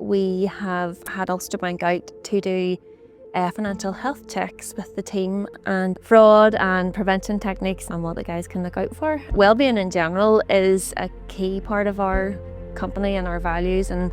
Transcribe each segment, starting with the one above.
we have had Ulster Bank out to do financial health checks with the team and fraud and prevention techniques and what the guys can look out for. Wellbeing in general is a key part of our company and our values, and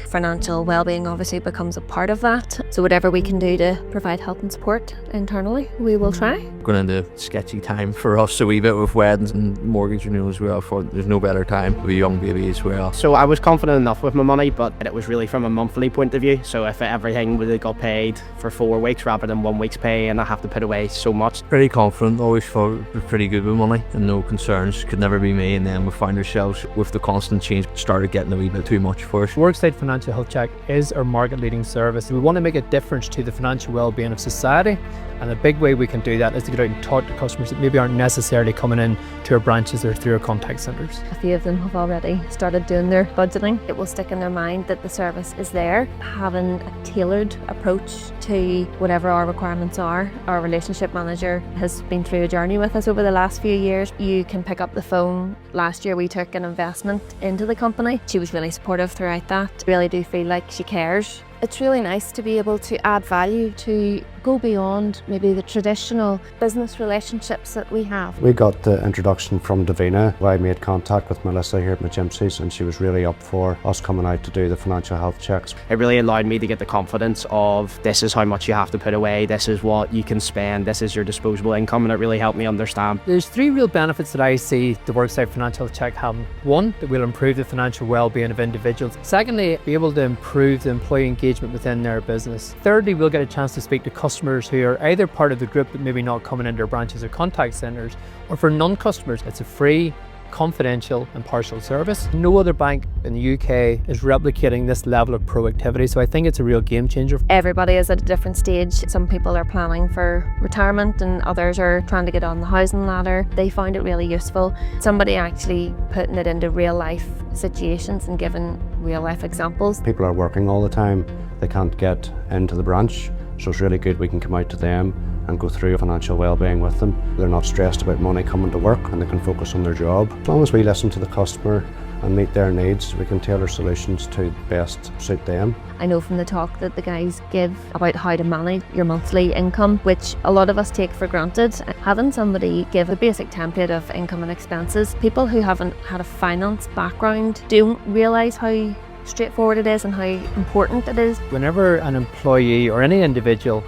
financial well-being obviously becomes a part of that. So whatever we can do to provide help and support internally, we will try. Going into sketchy time for us a wee bit with weddings and mortgage renewals as well. For there's no better time with a young baby as well. So I was confident enough with my money, but it was really from a monthly point of view. So if everything would have got paid for 4 weeks rather than 1 week's pay, and I have to put away so much. Pretty confident, always felt pretty good with money and no concerns, could never be me. And then we found ourselves with the constant change, started getting a wee bit too much for us. Worksite Financial Health Check is our market leading service. We want to make a difference to the financial well-being of society, and a big way we can do that is to get out and talk to customers that maybe aren't necessarily coming in to our branches or through our contact centres. A few of them have already started doing their budgeting. It will stick in their mind that the service is there. Having a tailored approach to whatever our requirements are. Our relationship manager has been through a journey with us over the last few years. You can pick up the phone. Last year we took an investment into the company. She was really supportive throughout that. Really do feel like she cares. It's really nice to be able to add value, to go beyond maybe the traditional business relationships that we have. We got the introduction from Davina. I made contact with Melissa here at McGimsey's, and she was really up for us coming out to do the financial health checks. It really allowed me to get the confidence of this is how much you have to put away, this is what you can spend, this is your disposable income, and it really helped me understand. There's 3 real benefits that I see the Worksite Financial Check having. One, that will improve the financial well-being of individuals. Secondly, be able to improve the employee engagement within their business. Thirdly, we'll get a chance to speak to customers who are either part of the group but maybe not coming into our branches or contact centres, or for non-customers, it's a free, confidential and partial service. No other bank in the UK is replicating this level of proactivity, so I think it's a real game changer. Everybody is at a different stage. Some people are planning for retirement and others are trying to get on the housing ladder. They find it really useful. Somebody actually putting it into real life situations and giving real life examples. People are working all the time. They can't get into the branch, so it's really good we can come out to them and go through financial well-being with them. They're not stressed about money coming to work and they can focus on their job. As long as we listen to the customer and meet their needs, we can tailor solutions to best suit them. I know from the talk that the guys give about how to manage your monthly income, which a lot of us take for granted. Having somebody give a basic template of income and expenses, people who haven't had a finance background don't realise how straightforward it is and how important it is. Whenever an employee or any individual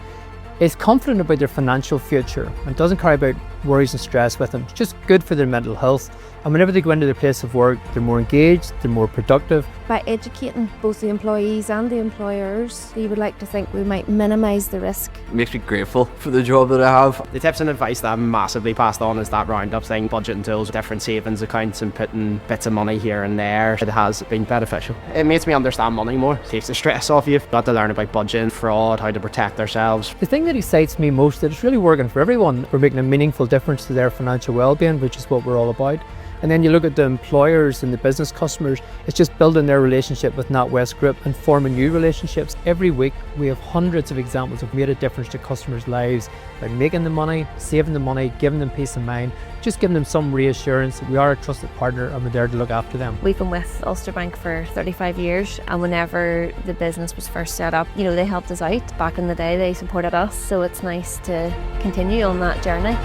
is confident about their financial future and doesn't carry about worries and stress with them, it's just good for their mental health. And whenever they go into their place of work, they're more engaged, they're more productive. By educating both the employees and the employers, we would like to think we might minimise the risk. It makes me grateful for the job that I have. The tips and advice that I'm massively passed on is that roundup thing, budgeting tools, different savings accounts and putting bits of money here and there. It has been beneficial. It makes me understand money more, it takes the stress off you. You've got to learn about budgeting, fraud, how to protect ourselves. The thing that excites me most is it's really working for everyone. We're making a meaningful difference to their financial well-being, which is what we're all about. And then you look at the employers and the business customers, it's just building their relationship with NatWest Group and forming new relationships. Every week we have hundreds of examples of made a difference to customers' lives by making the money, saving the money, giving them peace of mind, just giving them some reassurance that we are a trusted partner and we're there to look after them. We've been with Ulster Bank for 35 years, and whenever the business was first set up, they helped us out. Back in the day they supported us, so it's nice to continue on that journey.